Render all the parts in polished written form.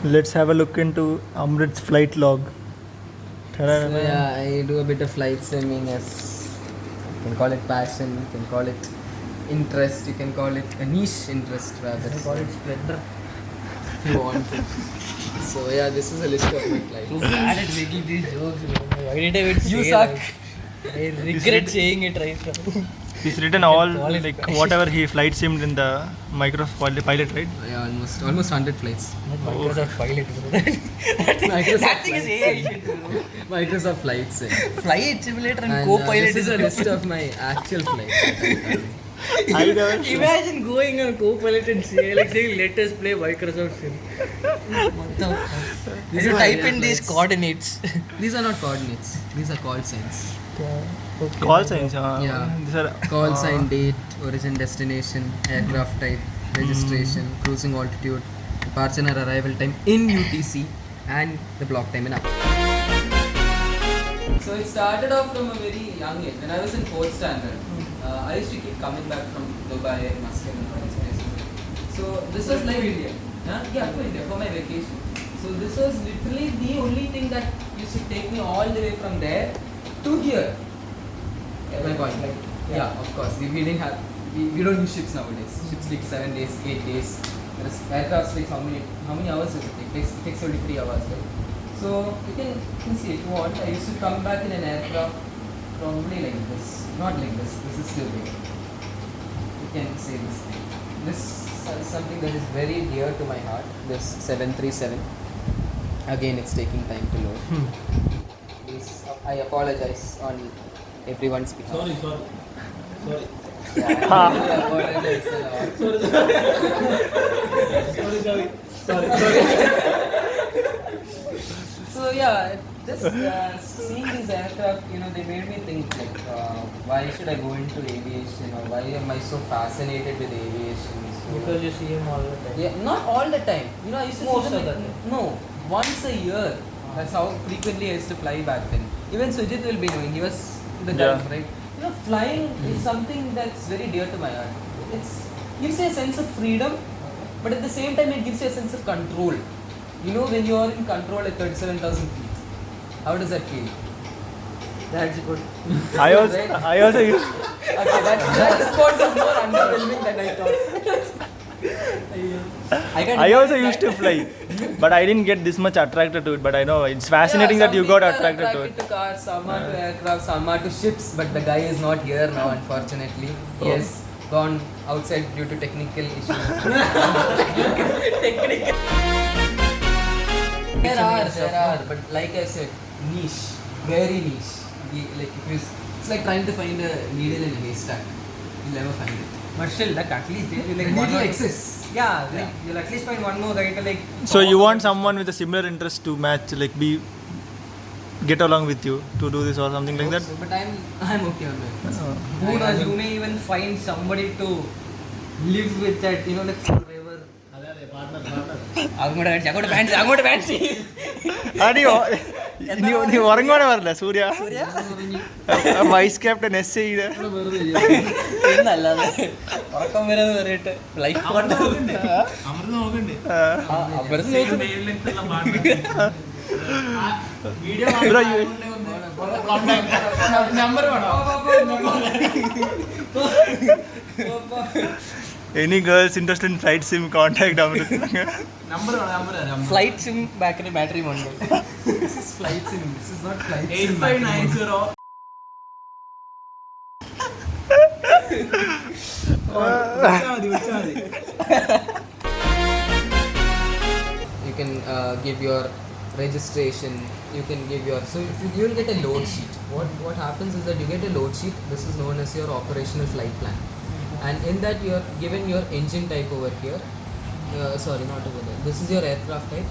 Let's have a look into Amrit's flight log. So yeah, I do a bit of flight simming as you can call it passion, you can call it interest, you can call it a niche interest rather. You call it splendor. If you want to. So yeah, this is a list of my flights. So bad at making these jokes. Why did I even You say suck. that? I regret saying it right now. He's written all call it like passion. whatever he flight simmed in the Microsoft pilot, right? Yeah, almost 100 flights. Not Microsoft Pilot, bro. Microsoft That thing is Flight AI. Sim. Microsoft Flight Sim. Flight Simulator and And Co-Pilot this is a list of my actual flights. that I've done. I never Imagine going on Co-Pilot and saying, let us play Microsoft Sim. What the fuck? These You are type real in these flights. coordinates. These are not coordinates. These are call signs. Okay. call signs. Yeah. These are Call sign, date, origin, destination, aircraft type, registration, cruising altitude, departure and arrival time in UTC, and the block time in hour. So it started off from a very young age. When I was in 4th standard, I used to keep coming back from Dubai and Muscat and all these places. So this was like India. Yeah, to India for my vacation. So this was literally the only thing that used to take me all the way from there to here. My point. Yeah, of course. We didn't have. We don't use ships nowadays. Ships take 7 days, 8 days. Whereas aircraft takes how many hours does it take? It takes only 3 hours, right? So you can see if you want. I used to come back in an aircraft probably like this. Not like this. This is still big. You can say this thing. This is something that is very dear to my heart. This 737. Again, it's taking time to load. This, I apologize on everyone's behalf. Sorry. Yeah, I really apologize a lot. So yeah, just seeing these aircraft, they made me think like, why should I go into aviation, or why am I so fascinated with aviation? So, Because you see him all the time. yeah, not all the time. I used to Most see of them the time. No, once a year. That's how frequently I used to fly back then. Even Sujit will be knowing. He was in the Gulf, right? Flying is something that's very dear to my heart. It gives you a sense of freedom, but at the same time it gives you a sense of control. When you are in control at 37,000 feet, how does that feel? That's good. I also used Okay, that response is more underwhelming than I thought. I also used to fly, but I didn't get this much attracted to it. But I know it's fascinating that you got attracted to it. To cars, some are to aircraft, some are to ships, but the guy is not here now, unfortunately. He has gone outside due to technical issues. There are, but like I said, niche, very niche. It's like trying to find a needle in a haystack. You'll never find it. But still, at least there you Needle exists. Yeah, you'll at least find one more guy to So you want someone with a similar interest to match, like get along with you to do this or something like that. But I'm okay on that. Who knows? You may even find somebody to live with that, like forever. അങ്ങോട്ട് fancy നീ ഉറങ്ങുവാണെ പറഞ്ഞില്ല സൂര്യ vice captain SI എന്നല്ലാതെ ഉറക്കം വരെന്ന് പറയട്ടെ life Any girls interested in flight sim, contact Amrit. Flight sim ബാക്കിന് battery ഉണ്ട്. This is flight sim. This is not flight sim. 8590. You can give your registration. You can give your you will get a load sheet. What happens is that you get a load sheet. This is known as your operational flight plan, and in that you are given your engine type over here. Sorry, not over there. This is your aircraft type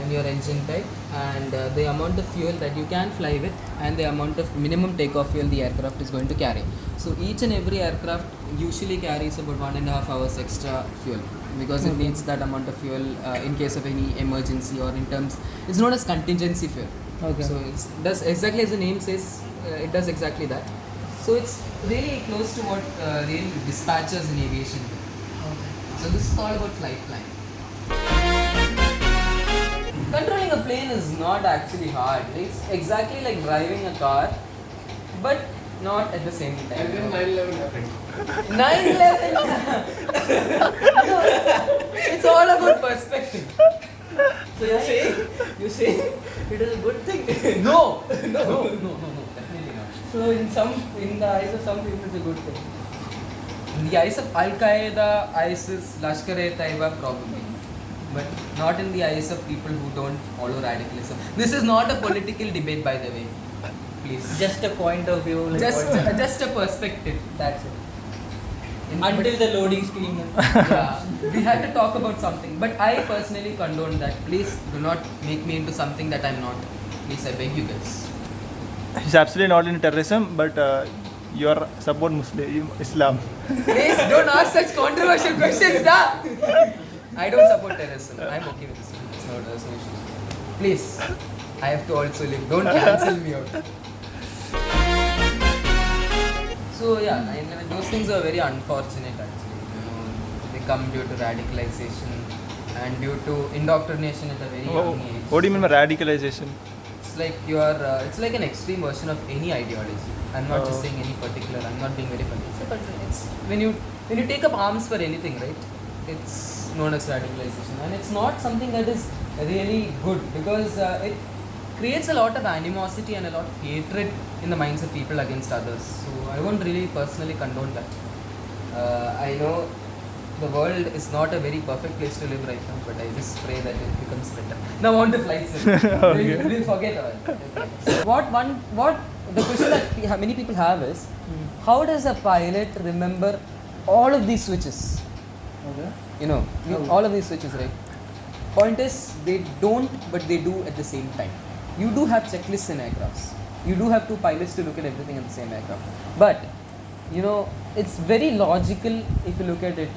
and your engine type, and the amount of fuel that you can fly with, and the amount of minimum takeoff fuel the aircraft is going to carry. So each and every aircraft usually carries about 1.5 hours extra fuel, because it needs that amount of fuel in case of any emergency, or in terms, it's known as contingency fuel. Okay. So it does exactly as the name says, it does exactly that. So it's really close to what really dispatchers in aviation do. So this is all about flight plan. not actually hard. It's exactly like driving a car, but not at the same time. And then 9/11 happened. 9/11. No, it's all about perspective. So you're saying it is a good thing. No, definitely not. So in the eyes of some people, it's a good thing. In the eyes of Al Qaeda, ISIS, Lashkar-e-Taiba, probably, but not in the eyes of people who don't follow radicalism. This is not a political debate, by the way. Please, Just a point of view. Like just a perspective. that's it. Until the loading screen. Yeah, we had to talk about something, but I personally condone that. Please do not make me into something that I'm not. Please, I beg you guys. He's absolutely not into terrorism, but you are support Islam. Please don't ask such controversial questions, da. I don't support terrorism. I'm okay with this. It's not a solution. Please, I have to also live. Don't cancel me out. So yeah, 9/11, those things are very unfortunate actually. You know, they come due to radicalization and due to indoctrination at a very young age. What do you mean by radicalization? It's like you are. It's like an extreme version of any ideology. I'm not just saying any particular. I'm not being very particular. It's when you take up arms for anything, right? It's known as radicalization, and it's not something that is really good because it creates a lot of animosity and a lot of hatred in the minds of people against others. So I won't really personally condone that. I know the world is not a very perfect place to live right now, but I just pray that it becomes better. Now on to flights. Okay. We'll forget all. Okay. So what the question that many people have is, how does a pilot remember all of these switches? Okay. You know, all of these switches, right? Point is, they don't, but they do at the same time. You do have checklists in aircrafts. You do have two pilots to look at everything in the same aircraft. But, you know, it's very logical if you look at it.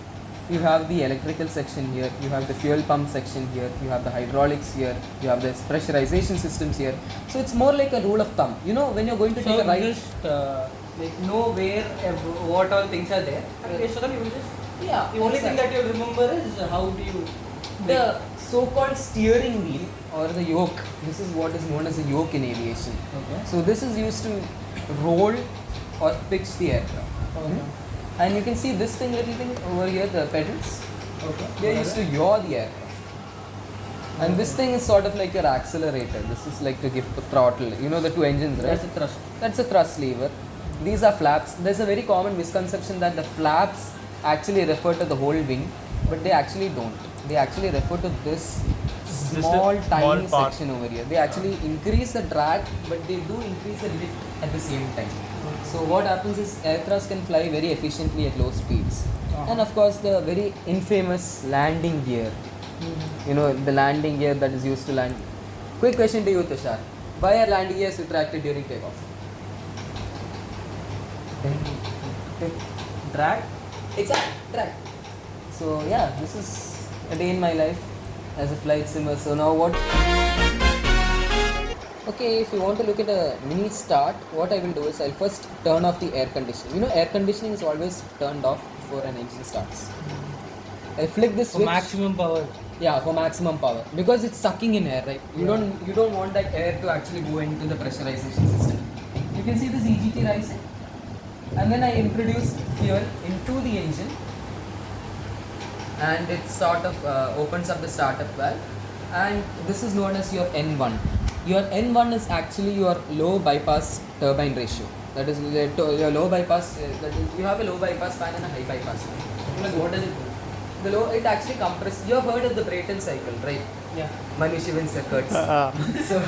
You have the electrical section here, you have the fuel pump section here, you have the hydraulics here, you have the pressurization systems here. So it's more like a rule of thumb. You know, when you're going to take a ride. Just like know where what all things are there. And based on that, you will just. Yeah, The only thing that you remember is how do you. The so-called steering wheel or the yoke. This is what is known as a yoke in aviation. Okay. So this is used to roll or pitch the aircraft. Okay. And you can see this little thing over here, the pedals. Okay. They are used to yaw the aircraft. And this thing is sort of like your accelerator. This is like to give the throttle. You know the two engines, right? That's a thrust. That's a thrust lever. These are flaps. There's a very common misconception that the flaps actually refer to the whole wing, but they actually don't. They actually refer to this small tiny part. section over here. They actually increase the drag, but they do increase the lift at the same time. So what happens is aircrafts can fly very efficiently at low speeds. And of course the very infamous landing gear. You know, the landing gear that is used to land. Quick question to you, Tushar. Why are landing gears retracted during takeoff? Drag. Exact, drag. So yeah, this is a day in my life as a flight simmer. So now what? Okay, if you want to look at a mini start, what I will do is I'll first turn off the air conditioning. You know, air conditioning is always turned off before an engine starts. I flick this For switch. maximum power. Yeah, for maximum power, because it's sucking in air, right? You don't want that air to actually go into the pressurization system. You can see this EGT rising, and then I introduce fuel into the engine, and it sort of opens up the startup valve, and this is known as your N1. Your N1 is actually your low bypass turbine ratio. That is your low bypass. That is, you have a low bypass fan and a high bypass fan. What does it do? The low, it actually compresses. You have heard of the Brayton cycle, right? Yeah. Manu Shivan circuits. So,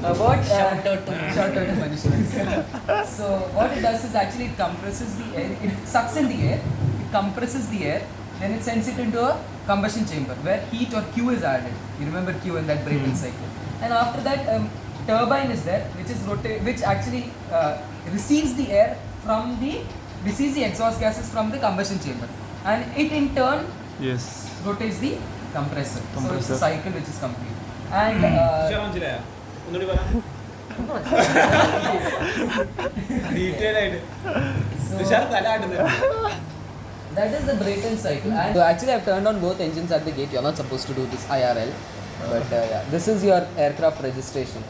shout out to Manu Shivan. So, what it does is actually it compresses the air, it sucks in the air, it compresses the air, then it sends it into a combustion chamber where heat or Q is added. You remember Q in that Brayton cycle. And after that, turbine is there, which actually receives the air receives the exhaust gases from the combustion chamber, and it in turn rotates the compressor. So it's a cycle which is complete. And that is the Brayton cycle. And so actually I've turned on both engines at the gate. You're not supposed to do this IRL. But yeah, this is your aircraft registration,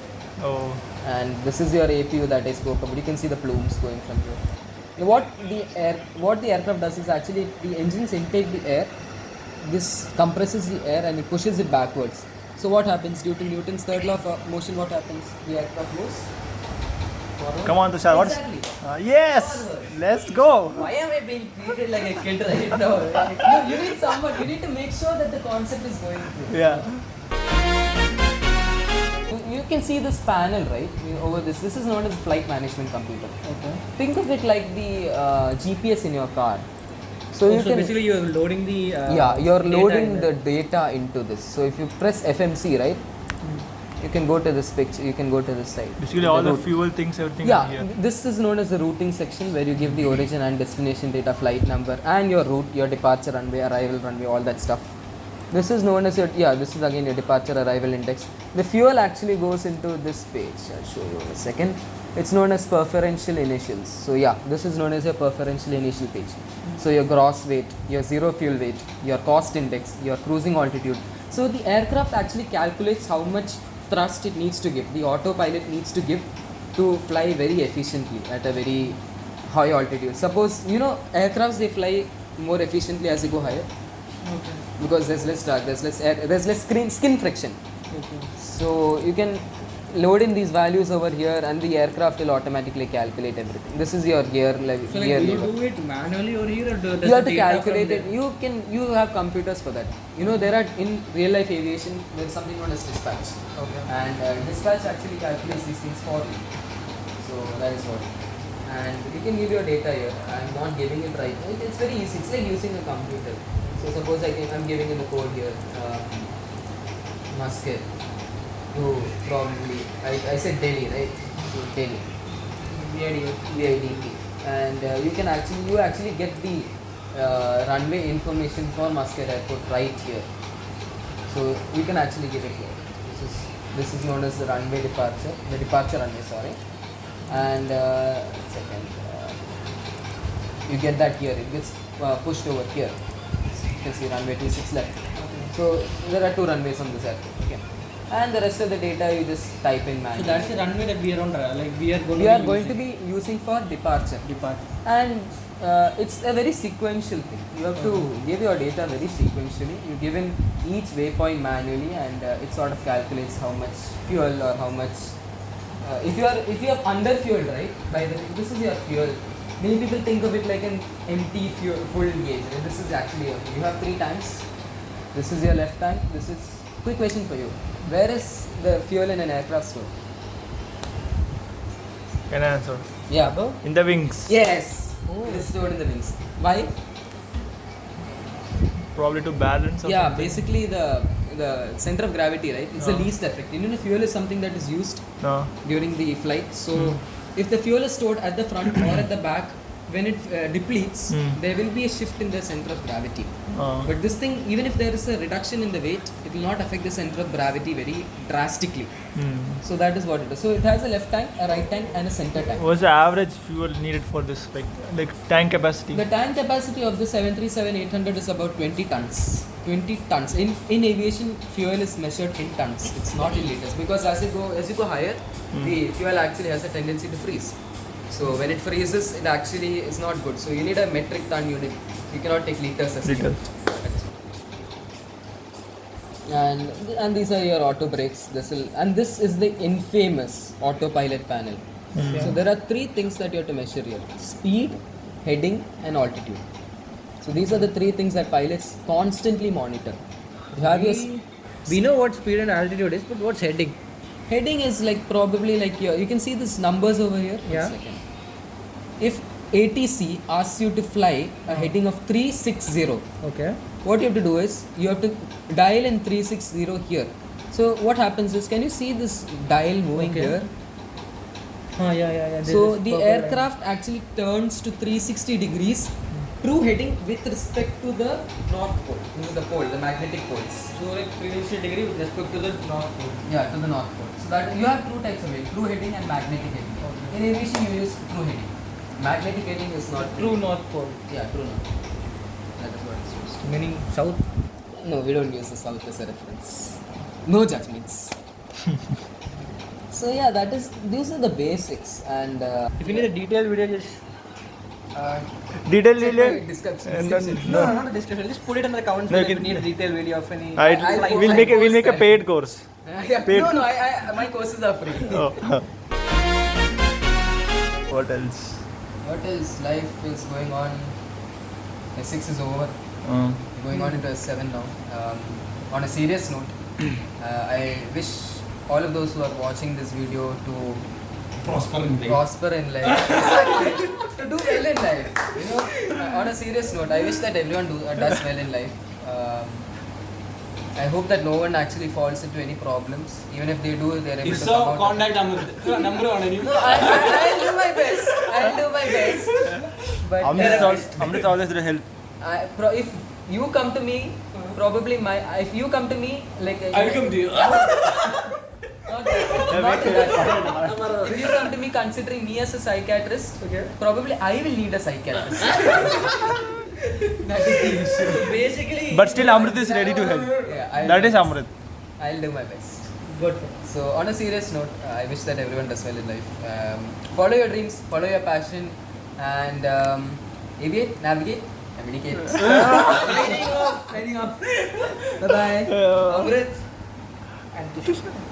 Oh. and this is your APU that I spoke about. You can see the plumes going from here. Now, what the aircraft does is actually the engines intake the air. This compresses the air and it pushes it backwards. So what happens due to Newton's third law of motion? What happens? The aircraft moves forward. Come on, Tushar. What's Exactly. yes? Forward. Let's go. Why am I being treated like a kid right now? No, you need someone. You need to make sure that the concept is going through. Yeah. You can see this panel, right? Over this. This is known as flight management computer. Okay. Think of it like the GPS in your car. So So, you can basically you are loading the you're data loading in the data into this. So if you press FMC, right, you can go to this picture. You can go to this side. Basically, all the route. fuel things, everything. Yeah, Here. this is known as the routing section where you give the origin and destination data, flight number, and your route, your departure runway, arrival runway, all that stuff. This is known as your this is again your departure arrival index. The fuel actually goes into this page. I'll show you in a second. It's known as preferential initials. So yeah, this is known as your preferential initial page. So your gross weight, your zero fuel weight, your cost index, your cruising altitude. So the aircraft actually calculates how much thrust it needs to give, the autopilot needs to give to fly very efficiently at a very high altitude. Suppose, aircrafts, they fly more efficiently as they go higher Okay. because there's less drag, there's less air, there's less skin friction. Okay. So you can load in these values over here and the aircraft will automatically calculate everything. This is your gear level. So like, gear do you lever. do it manually or here, or does You have the to data calculate from it. You have computers for that. There are in real life aviation there's something known as dispatch, there? Okay. and dispatch actually calculates these things for you. So that is what. And you can give your data here. I'm not giving it right now. It's very easy. It's like using a computer. So suppose I'm giving in the code here, Muscat to probably I said Delhi, right? So Delhi. VIDP, and you actually get the runway information for Muscat Airport right here. So you can actually give it here. This is known as the runway departure, the departure runway, sorry. And second, you get that here. It gets pushed over here. You can see runway 26 left. So there are two runways on this airport. Okay. And the rest of the data you just type in So manually. that's the runway that we are on, like we are going We to are be going to using. be using for departure. Departure. And it's a very sequential thing. You have to give your data very sequentially. You give in each waypoint manually, and it sort of calculates how much fuel or how much. If you are under fueled, right? This is your fuel. Many people think of it like an empty fuel full gauge. Right? This is actually you have 3 tanks. This is your left tank. This is quick question for you. Where is the fuel in an aircraft stored? Can I answer? Yeah, bro. In the wings. Yes. Oh. It is stored in the wings. Why? Probably to balance. Or Yeah, something. basically the center of gravity, right? It's the Oh. least effective. Fuel is something that is used No. during the flight. So if the fuel is stored at the front or at the back, when it depletes, there will be a shift in the center of gravity. But this thing, even if there is a reduction in the weight, it will not affect the center of gravity very drastically. So that is what it is. So it has a left tank, a right tank, and a center tank. What's the average fuel needed for this, like tank capacity? The tank capacity of the 737-800 is about 20 tons. 20 tons. In aviation, fuel is measured in tons. It's not in liters, because as you go higher, the fuel actually has a tendency to freeze. So when it freezes, it actually is not good. So you need a metric ton unit. You cannot take liters as a Liters. unit. And these are your auto brakes. This is the infamous autopilot panel. So there are 3 things that you have to measure here: speed, heading, and altitude. So these are the 3 things that pilots constantly monitor. You have your We know what speed and altitude is, but what's heading? heading is like probably like you can see these numbers over here. Yeah. 1 second. If ATC asks you to fly a heading of 360, Okay. what you have to do is you have to dial in 360 here. So what happens is, can you see this dial moving Okay. here? Yeah. So the aircraft actually turns to 360 degrees, true heading with respect to the north pole, the pole, the magnetic poles. So like 360 degree with respect to the north pole. Yeah, to the north pole. So that you have 2 types of heading: true heading and magnetic heading. In aviation, you use true heading. Magnetic heading is not True north pole. Yeah, true north. That is what it's used. Meaning south. No, we don't use the south as a reference. No judgments. So yeah, these are the basics, and If you need a detailed video, just Detail check video. my description. And description. no, not a description. Just put it in the comments No, below you if you can- need a detailed video of any. We'll make a paid course. Yeah, Paid. no, my courses are free. Oh. What else? What else? Life is going on. S6 is over. Going on into S7 now. On a serious note, I wish all of those who are watching this video to prosper in life. Exactly. To do well in life. You know, on a serious note, I wish that everyone does well in life. I hope that no one actually falls into any problems. Even if they do, they're able If to so, come out. contact Amrit. Number on any. No, I'll do my best. I'll do my best. But Amrit always there to help. if you come to me, probably if you come to me, like I'll come to you. Not that. If you come to me considering me as a psychiatrist, Okay. probably I will need a psychiatrist. That is the issue. Basically. But still, Amrit is ready to help. Yeah, That is Amrit. I'll do my best. Good. So on a serious note, I wish that everyone does well in life. Follow your dreams, follow your passion, and aviate, navigate, communicate. Signing off. Bye bye. Amrit. And